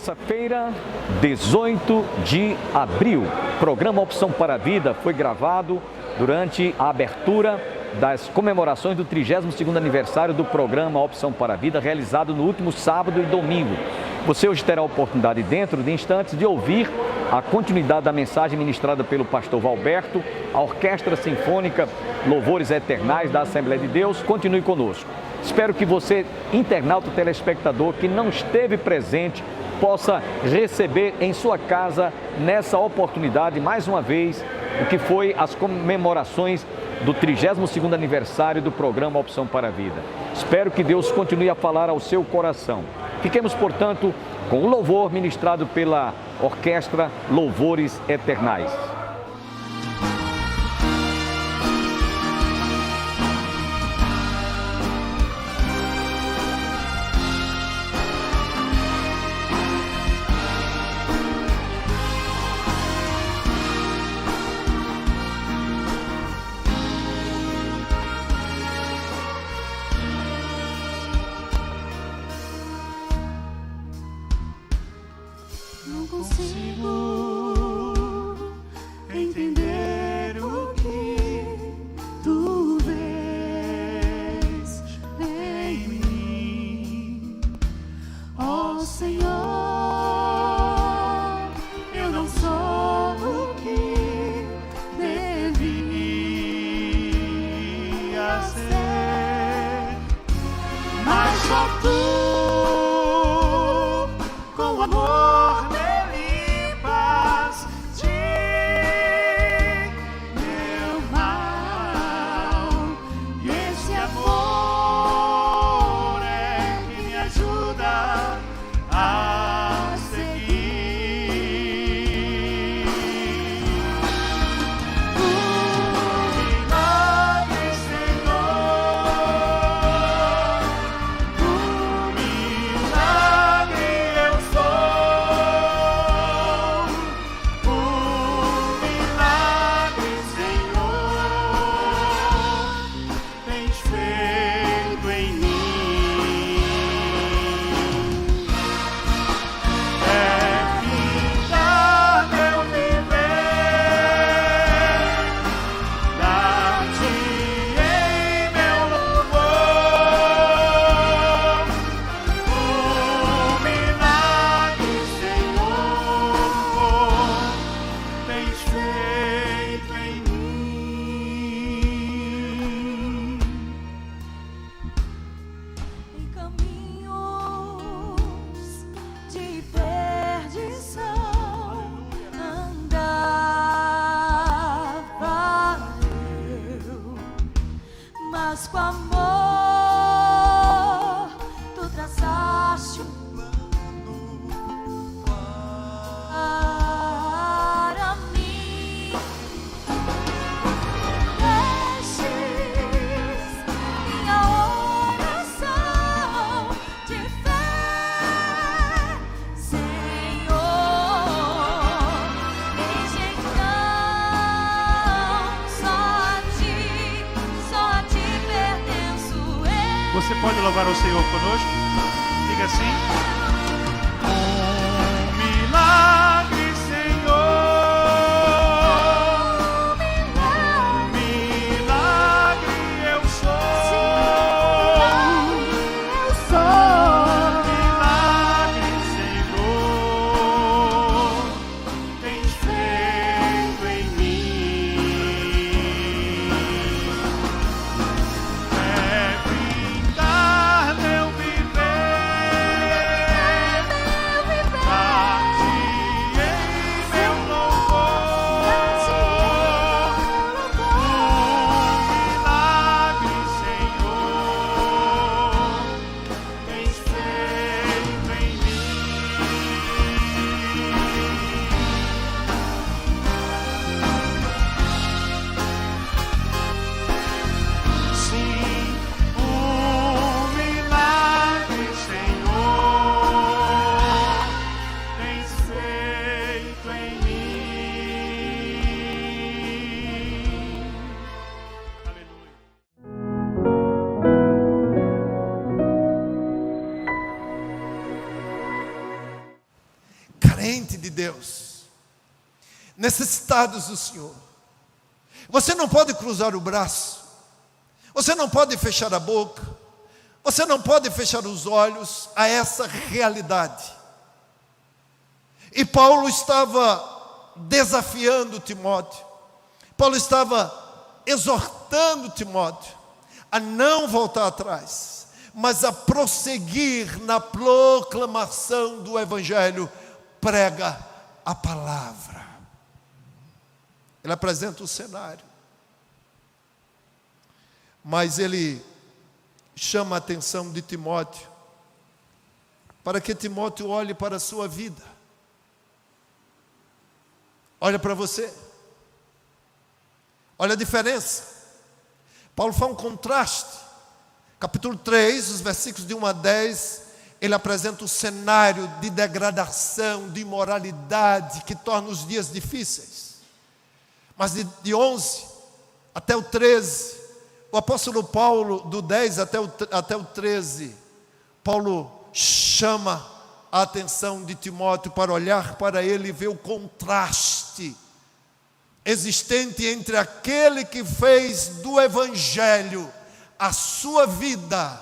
Terça-feira, 18 de abril. O programa Opção para a Vida foi gravado durante a abertura das comemorações do 32º aniversário do programa Opção para a Vida, realizado no último sábado e domingo. Você hoje terá a oportunidade, dentro de instantes, de ouvir a continuidade da mensagem ministrada pelo pastor Valberto, a Orquestra Sinfônica Louvores Eternais da Assembleia de Deus. Continue conosco. Espero que você, internauta telespectador, que não esteve presente, possa receber em sua casa, nessa oportunidade, mais uma vez, o que foi as comemorações do 32º aniversário do programa Opção para a Vida. Espero que Deus continue a falar ao seu coração. Fiquemos, portanto, com o louvor ministrado pela Orquestra Louvores Eternais. Não consigo entender o que tu vês em mim, ó Senhor. Eu não sou o que devia ser, mas só tu, com amor. Mas com amor tu traçaste um plano para mim. Deixes minha oração de fé, Senhor. Desde então só a ti pertenço eu. Você pode louvar ao Senhor conosco? Diga assim: um milagre, Senhor, um milagre eu sou, um milagre, Senhor, tens feito em mim. É brindar meu viver diante de Deus, necessitados do Senhor. Você não pode cruzar o braço, você não pode fechar a boca, você não pode fechar os olhos a essa realidade. E Paulo estava desafiando Timóteo, Paulo estava exortando Timóteo a não voltar atrás, mas a prosseguir na proclamação do Evangelho. Prega a palavra. Ele apresenta o cenário, mas ele chama a atenção de Timóteo, para que Timóteo olhe para a sua vida. Olha para você, olha a diferença. Paulo faz um contraste. Capítulo 3, os versículos de 1 a 10, ele apresenta o cenário de degradação, de imoralidade, que torna os dias difíceis. Mas de 11 até o 13, o apóstolo Paulo, do 10 até o 13, Paulo chama a atenção de Timóteo para olhar para ele e ver o contraste existente entre aquele que fez do Evangelho a sua vida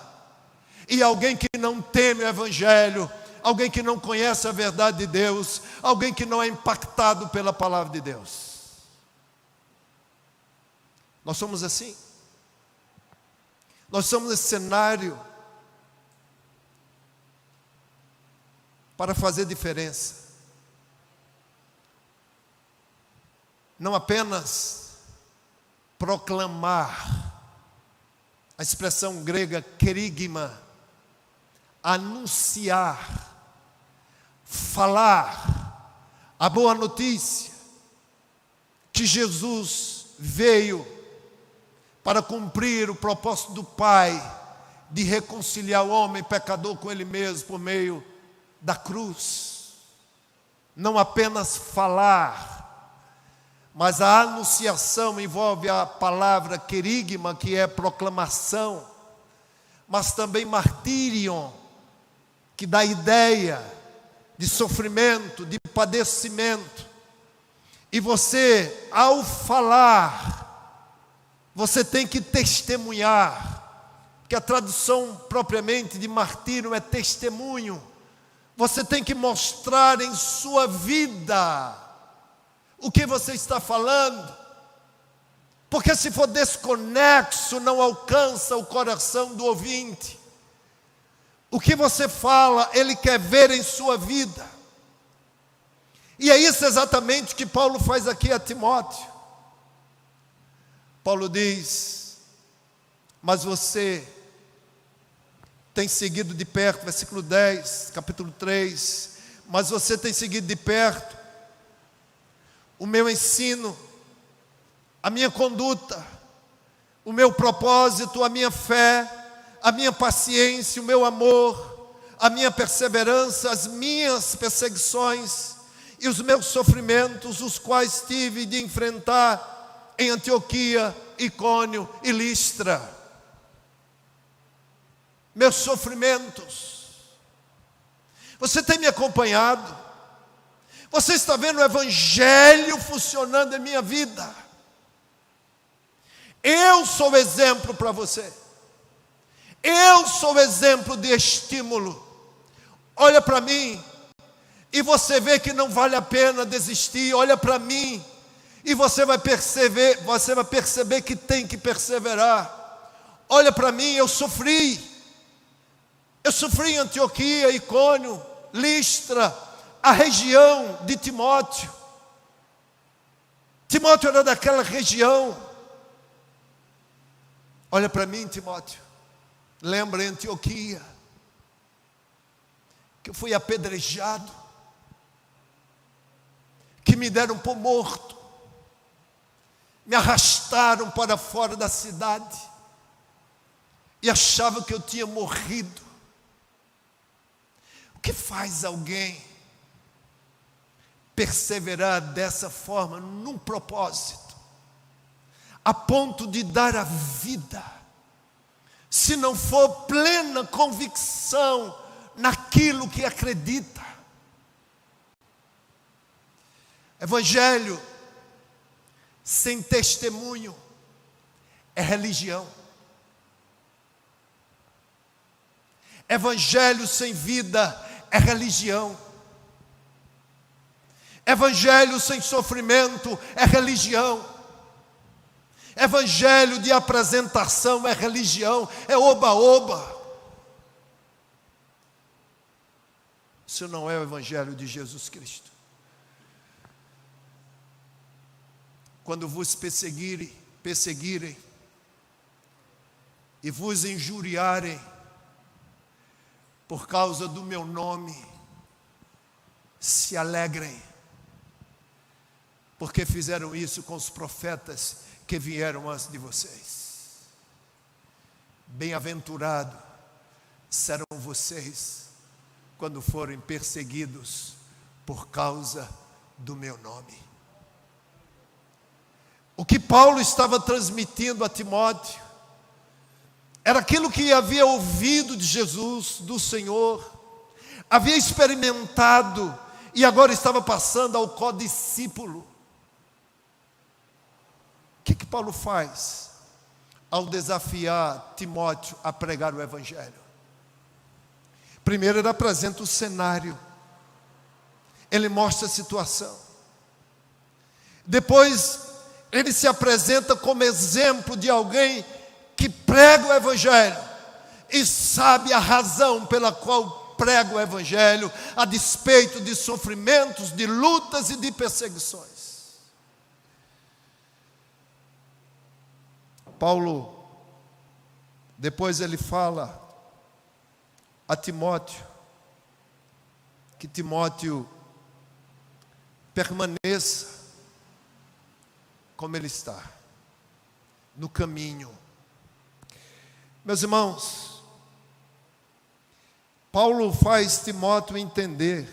e alguém que não teme o Evangelho, alguém que não conhece a verdade de Deus, alguém que não é impactado pela palavra de Deus. Nós somos assim. Nós somos esse cenário para fazer diferença. Não apenas proclamar, a expressão grega kerigma, anunciar, falar a boa notícia que Jesus veio para cumprir o propósito do Pai de reconciliar o homem pecador com Ele mesmo por meio da cruz. Não apenas falar, mas a anunciação envolve a palavra kerigma, que é proclamação, mas também martírion, que dá ideia de sofrimento, de padecimento. E você, ao falar, você tem que testemunhar, porque a tradução propriamente de martírio é testemunho. Você tem que mostrar em sua vida o que você está falando, porque se for desconexo, não alcança o coração do ouvinte. O que você fala, ele quer ver em sua vida. E é isso exatamente que Paulo faz aqui a Timóteo. Paulo diz: mas você tem seguido de perto, versículo 10, capítulo 3, mas você tem seguido de perto o meu ensino, a minha conduta, o meu propósito, a minha fé, a minha paciência, o meu amor, a minha perseverança, as minhas perseguições e os meus sofrimentos, os quais tive de enfrentar em Antioquia, Icônio e Listra. Meus sofrimentos. Você tem me acompanhado? Você está vendo o Evangelho funcionando em minha vida? Eu sou exemplo para você. Eu sou exemplo de estímulo. Olha para mim e você vê que não vale a pena desistir. Olha para mim e você vai perceber que tem que perseverar. Olha para mim, eu sofri. Eu sofri em Antioquia, Icônio, Listra, a região de Timóteo. Timóteo era daquela região. Olha para mim, Timóteo. Lembra em Antioquia que eu fui apedrejado, que me deram por morto, me arrastaram para fora da cidade e achavam que eu tinha morrido. O que faz alguém perseverar dessa forma num propósito, a ponto de dar a vida, se não for plena convicção naquilo que acredita? Evangelho sem testemunho é religião. Evangelho sem vida é religião. Evangelho sem sofrimento é religião. Evangelho de apresentação é religião, é oba-oba. Isso não é o Evangelho de Jesus Cristo. Quando vos perseguirem e vos injuriarem por causa do meu nome, se alegrem, porque fizeram isso com os profetas que vieram antes de vocês. Bem-aventurado serão vocês quando forem perseguidos por causa do meu nome. O que Paulo estava transmitindo a Timóteo era aquilo que havia ouvido de Jesus, do Senhor, havia experimentado e agora estava passando ao codiscípulo. O que Paulo faz ao desafiar Timóteo a pregar o Evangelho? Primeiro ele apresenta o cenário, ele mostra a situação. Depois ele se apresenta como exemplo de alguém que prega o Evangelho e sabe a razão pela qual prega o Evangelho, a despeito de sofrimentos, de lutas e de perseguições. Paulo, depois ele fala a Timóteo, que Timóteo permaneça como ele está, no caminho. Meus irmãos, Paulo faz Timóteo entender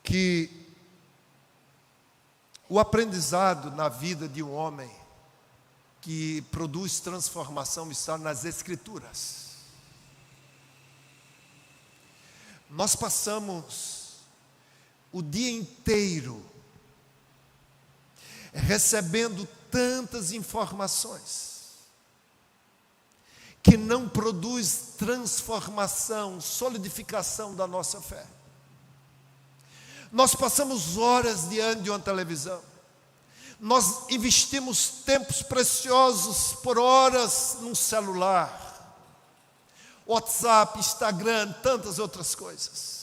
que o aprendizado na vida de um homem que produz transformação está nas Escrituras. Nós passamos o dia inteiro recebendo tantas informações que não produz transformação, solidificação da nossa fé. Nós passamos horas diante de uma televisão, nós investimos tempos preciosos por horas num celular, WhatsApp, Instagram, tantas outras coisas.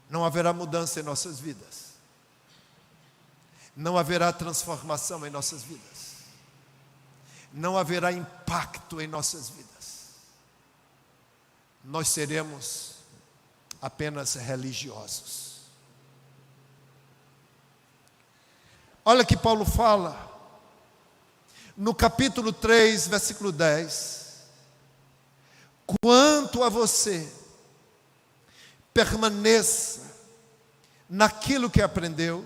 Não haverá mudança em nossas vidas, não haverá transformação em nossas vidas, não haverá impacto em nossas vidas. Nós seremos apenas religiosos. Olha que Paulo fala no capítulo 3, versículo 10: quanto a você, permaneça naquilo que aprendeu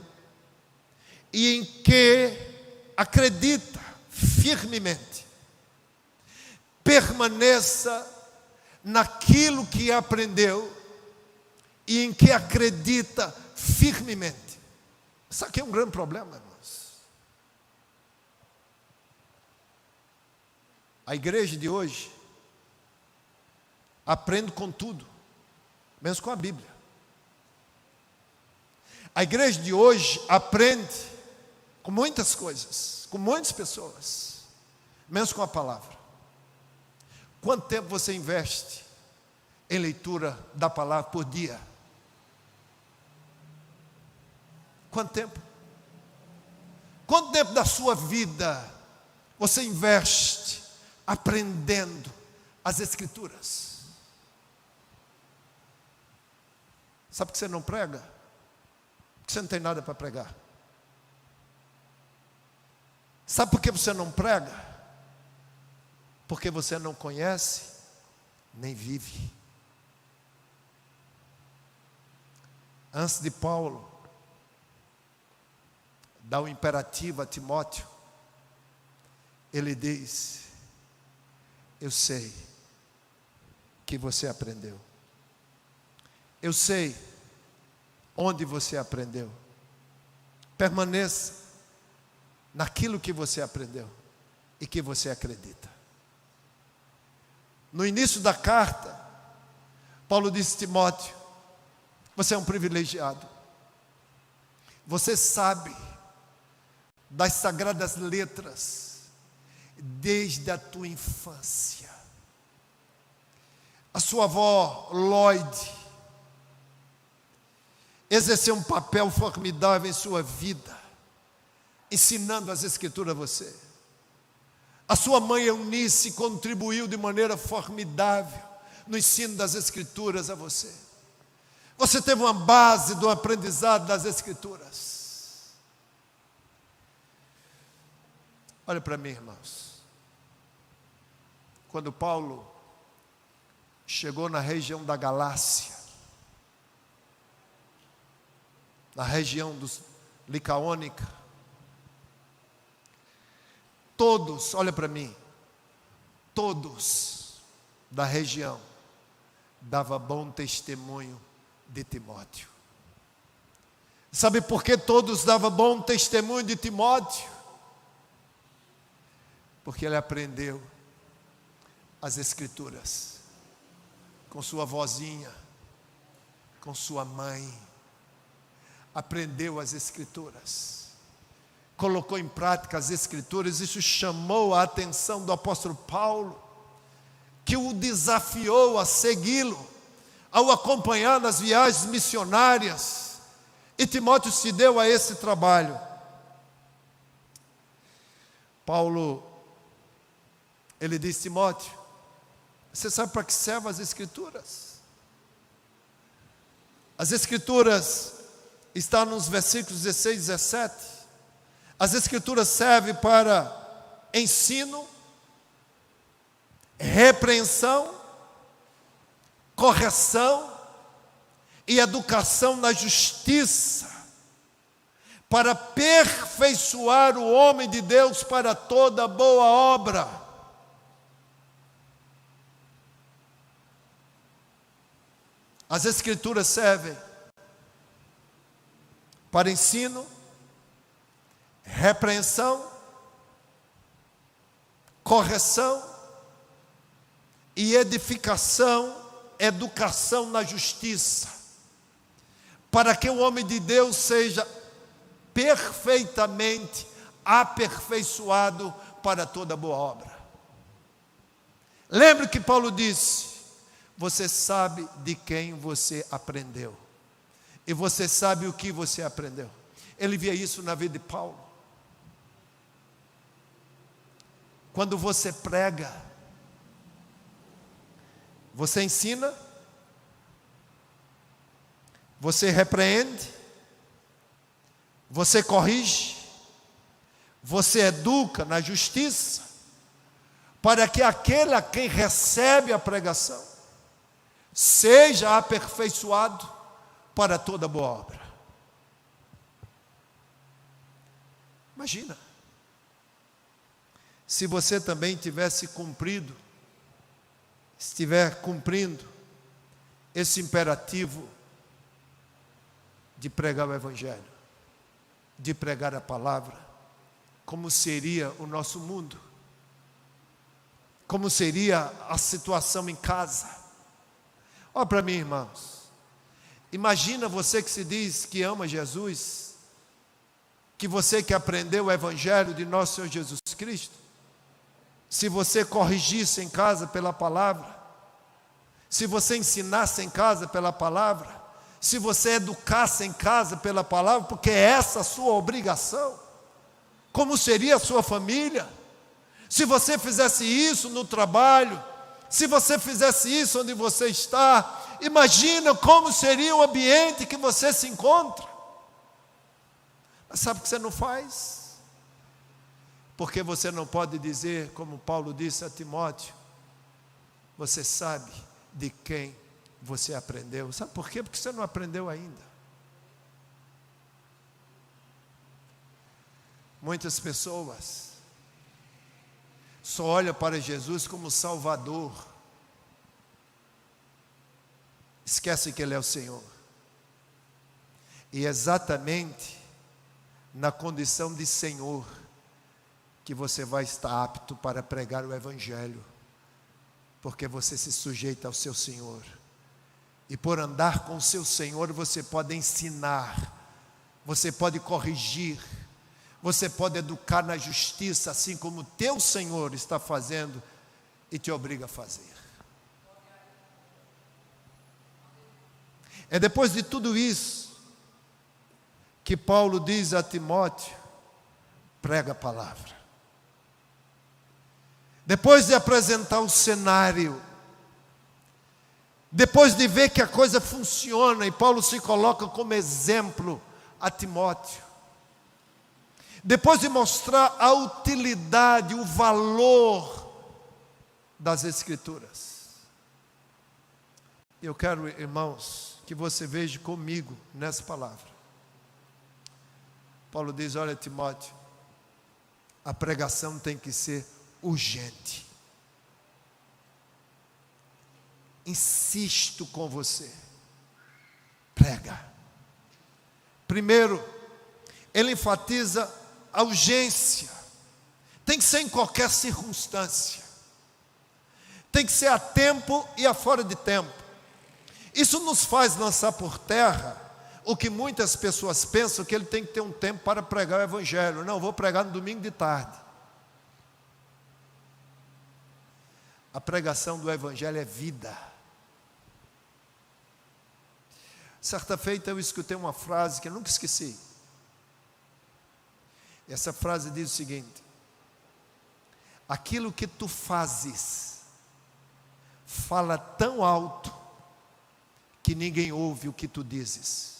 e em que acredita firmemente. Permaneça naquilo que aprendeu e em que acredita firmemente. Isso aqui é um grande problema, irmãos. A igreja de hoje aprende com tudo, menos com a Bíblia. A igreja de hoje aprende com muitas coisas, com muitas pessoas, menos com a palavra. Quanto tempo você investe em leitura da palavra por dia? Quanto tempo? Quanto tempo da sua vida você investe aprendendo as Escrituras? Sabe por que você não prega? Porque você não tem nada para pregar. Sabe por que você não prega? Porque você não conhece, nem vive. Antes de Paulo dar o imperativo a Timóteo, ele diz: eu sei que você aprendeu. Eu sei onde você aprendeu. Permaneça naquilo que você aprendeu e que você acredita. No início da carta, Paulo disse a Timóteo: você é um privilegiado. Você sabe das sagradas letras desde a tua infância. A sua avó, Lloyd, exerceu um papel formidável em sua vida, ensinando as Escrituras a você. A sua mãe, Eunice, contribuiu de maneira formidável no ensino das Escrituras a você. Você teve uma base do aprendizado das Escrituras. Olha para mim, irmãos. Quando Paulo chegou na região da Galácia, na região dos Licaônica, todos, olha para mim, todos da região davam bom testemunho de Timóteo. Sabe por que todos davam bom testemunho de Timóteo? Porque ele aprendeu as Escrituras com sua vozinha, com sua mãe. Aprendeu as Escrituras, colocou em prática as Escrituras. Isso chamou a atenção do apóstolo Paulo, que o desafiou a segui-lo, ao acompanhar nas viagens missionárias. E Timóteo se deu a esse trabalho. Paulo, ele disse: Timóteo, você sabe para que servem as Escrituras? As Escrituras estão nos versículos 16 e 17. As Escrituras servem para ensino, repreensão, correção e educação na justiça, para aperfeiçoar o homem de Deus para toda boa obra. As Escrituras servem para ensino, repreensão, correção e edificação, educação na justiça, para que o homem de Deus seja perfeitamente aperfeiçoado para toda boa obra. Lembre que Paulo disse: você sabe de quem você aprendeu, e você sabe o que você aprendeu. Ele via isso na vida de Paulo. Quando você prega, você ensina, você repreende, você corrige, você educa na justiça, para que aquele a quem recebe a pregação seja aperfeiçoado para toda boa obra. Imagina, se você também estiver cumprindo esse imperativo de pregar o Evangelho, de pregar a palavra, como seria o nosso mundo? Como seria a situação em casa? Olha para mim, irmãos. Imagina você que se diz que ama Jesus, que você que aprendeu o Evangelho de nosso Senhor Jesus Cristo, se você corrigisse em casa pela palavra, se você ensinasse em casa pela palavra, se você educasse em casa pela palavra, porque é essa a sua obrigação, como seria a sua família? Se você fizesse isso no trabalho, se você fizesse isso onde você está, imagina como seria o ambiente que você se encontra. Mas sabe o que você não faz? Porque você não pode dizer, como Paulo disse a Timóteo, você sabe de quem você aprendeu. Sabe por quê? Porque você não aprendeu ainda. Muitas pessoas só olham para Jesus como Salvador, esquece que Ele é o Senhor. E exatamente na condição de Senhor que você vai estar apto para pregar o Evangelho, porque você se sujeita ao seu Senhor. E por andar com o seu Senhor, você pode ensinar, você pode corrigir, você pode educar na justiça, assim como o teu Senhor está fazendo e te obriga a fazer. É depois de tudo isso que Paulo diz a Timóteo: prega a palavra. Depois de apresentar o cenário, depois de ver que a coisa funciona, e Paulo se coloca como exemplo a Timóteo, depois de mostrar a utilidade, o valor das Escrituras, eu quero, irmãos, que você veja comigo nessa palavra. Paulo diz: olha, Timóteo, a pregação tem que ser urgente. Insisto com você, prega. Primeiro, ele enfatiza a urgência. Tem que ser em qualquer circunstância. Tem que ser a tempo e a fora de tempo. Isso nos faz lançar por terra o que muitas pessoas pensam, que ele tem que ter um tempo para pregar o Evangelho. Não, vou pregar no domingo de tarde. A pregação do Evangelho é vida. Certa feita eu escutei uma frase que eu nunca esqueci. Essa frase diz o seguinte: aquilo que tu fazes fala tão alto que ninguém ouve o que tu dizes.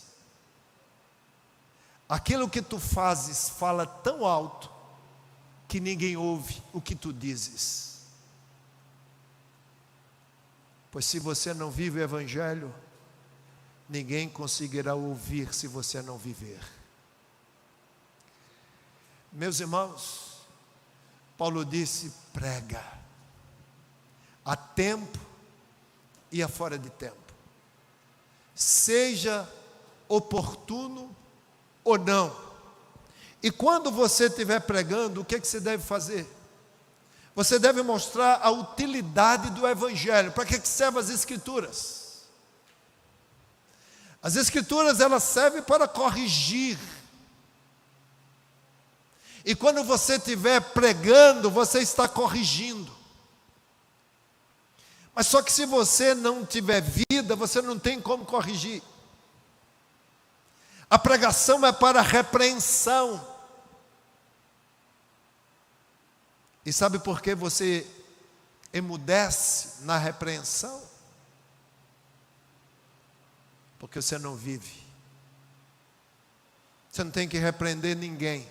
Aquilo que tu fazes fala tão alto que ninguém ouve o que tu dizes. Pois se você não vive o Evangelho, ninguém conseguirá ouvir se você não viver. Meus irmãos, Paulo disse: prega, a tempo e a fora de tempo, seja oportuno ou não. E quando você estiver pregando, o que você deve fazer? Você deve mostrar a utilidade do Evangelho. Para que servem as Escrituras? As Escrituras, elas servem para corrigir. E quando você estiver pregando, você está corrigindo. Mas só que se você não tiver vida, você não tem como corrigir. A pregação é para repreensão. E sabe por que você emudece na repreensão? Porque você não vive. Você não tem que repreender ninguém,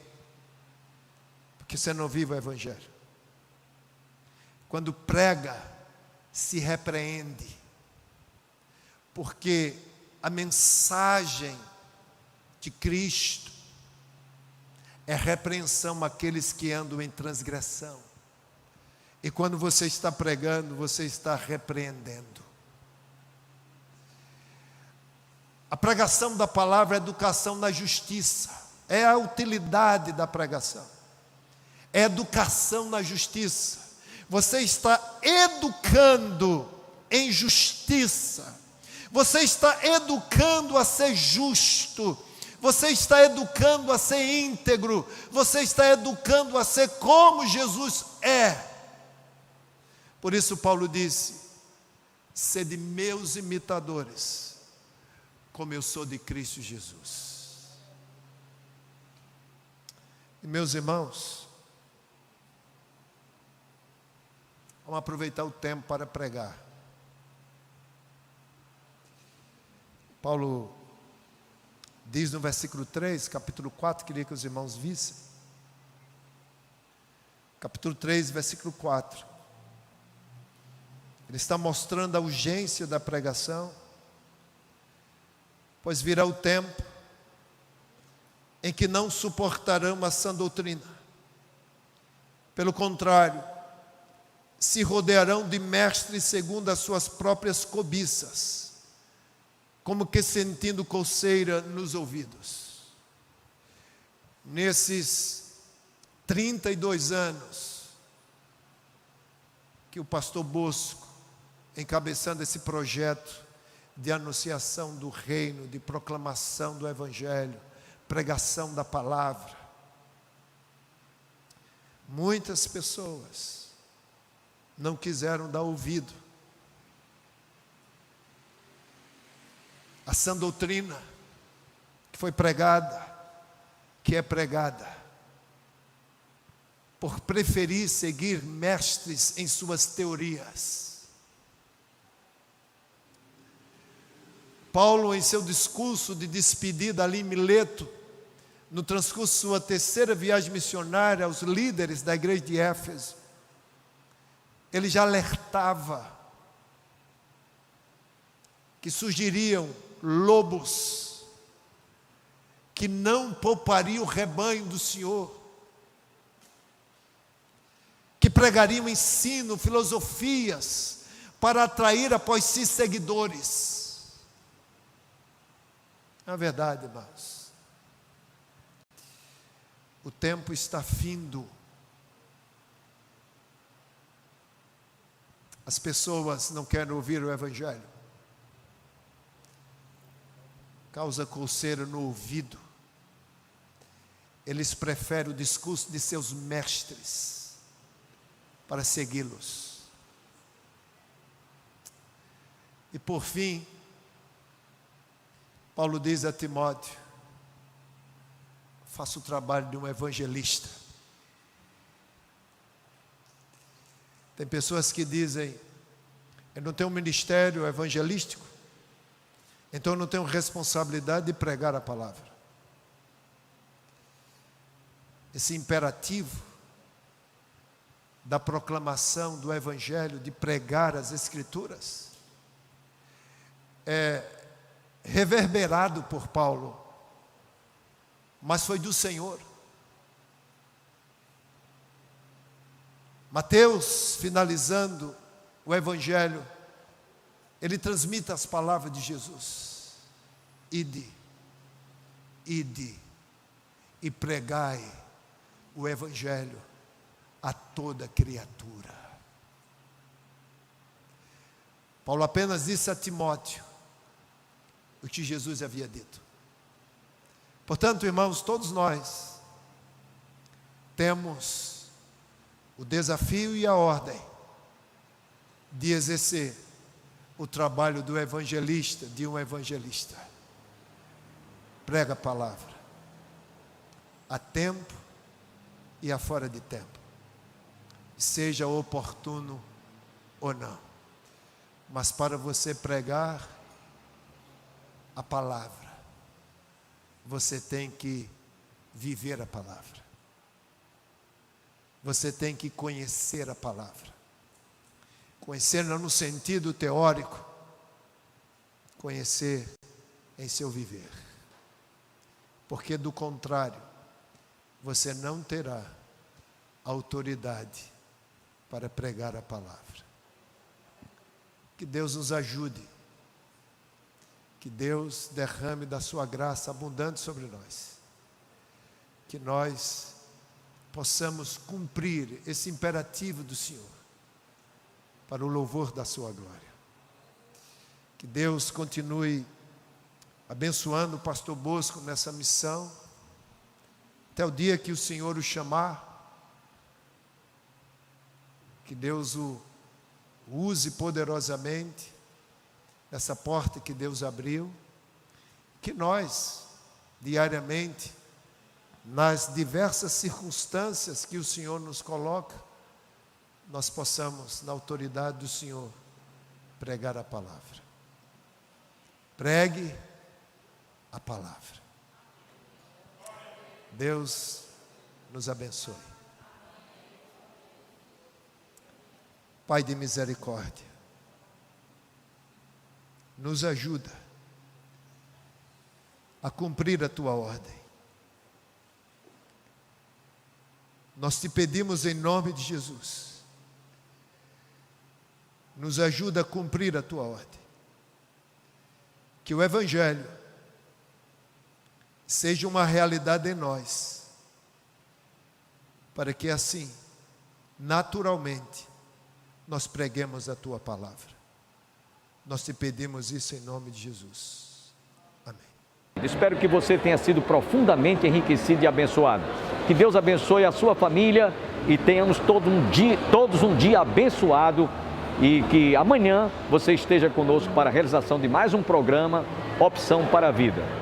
porque você não vive o Evangelho. Quando prega, se repreende, porque a mensagem de Cristo é repreensão àqueles que andam em transgressão. E quando você está pregando, você está repreendendo. A pregação da palavra é educação na justiça. É a utilidade da pregação. É educação na justiça. Você está educando em justiça. Você está educando a ser justo. Você está educando a ser íntegro. Você está educando a ser como Jesus é. Por isso Paulo disse: sede meus imitadores, como eu sou de Cristo Jesus. E meus irmãos, vamos aproveitar o tempo para pregar. Paulo diz no versículo 3, capítulo 4, queria que os irmãos vissem. Capítulo 3, versículo 4. Ele está mostrando a urgência da pregação, pois virá o tempo em que não suportarão a sã doutrina. Pelo contrário, se rodearão de mestres segundo as suas próprias cobiças, como que sentindo coceira nos ouvidos. Nesses 32 anos que o pastor Bosco, encabeçando esse projeto de anunciação do reino, de proclamação do evangelho, pregação da palavra, muitas pessoas não quiseram dar ouvido a sã doutrina que foi pregada, que é pregada, por preferir seguir mestres em suas teorias. Paulo, em seu discurso de despedida ali em Mileto, no transcurso de sua terceira viagem missionária aos líderes da igreja de Éfeso, ele já alertava que surgiriam lobos que não poupariam o rebanho do Senhor, que pregariam ensino, filosofias para atrair após si seguidores. É verdade, irmãos. O tempo está findo. As pessoas não querem ouvir o evangelho. Causa coceira no ouvido. Eles preferem o discurso de seus mestres para segui-los. E por fim, Paulo diz a Timóteo: faça o trabalho de um evangelista. Tem pessoas que dizem: eu não tenho um ministério evangelístico, então eu não tenho responsabilidade de pregar a palavra. Esse imperativo da proclamação do evangelho, de pregar as escrituras, é reverberado por Paulo, mas foi do Senhor. Mateus, finalizando o evangelho, ele transmite as palavras de Jesus: ide e pregai o evangelho a toda criatura. Paulo apenas disse a Timóteo o que Jesus havia dito. Portanto, irmãos, todos nós temos o desafio e a ordem de exercer o trabalho do evangelista, de um evangelista. Prega a palavra, a tempo e a fora de tempo, seja oportuno ou não. Mas para você pregar a palavra, você tem que viver a palavra. Você tem que conhecer a palavra. Conhecer não no sentido teórico, conhecer em seu viver. Porque do contrário, você não terá autoridade para pregar a palavra. Que Deus nos ajude. Que Deus derrame da sua graça abundante sobre nós. Que nós possamos cumprir esse imperativo do Senhor para o louvor da sua glória. Que Deus continue abençoando o pastor Bosco nessa missão, até o dia que o Senhor o chamar. Que Deus o use poderosamente nessa porta que Deus abriu. Que nós, diariamente, nas diversas circunstâncias que o Senhor nos coloca, nós possamos, na autoridade do Senhor, pregar a palavra. Pregue a palavra. Deus nos abençoe. Pai de misericórdia, nos ajuda a cumprir a tua ordem. Nós te pedimos em nome de Jesus, nos ajuda a cumprir a tua ordem. que o Evangelho seja uma realidade em nós, para que assim, naturalmente, nós preguemos a Tua palavra. Nós te pedimos isso em nome de Jesus. Amém. Espero que você tenha sido profundamente enriquecido e abençoado. Que Deus abençoe a sua família e tenhamos todos um dia abençoado, e que amanhã você esteja conosco para a realização de mais um programa Opção para a Vida.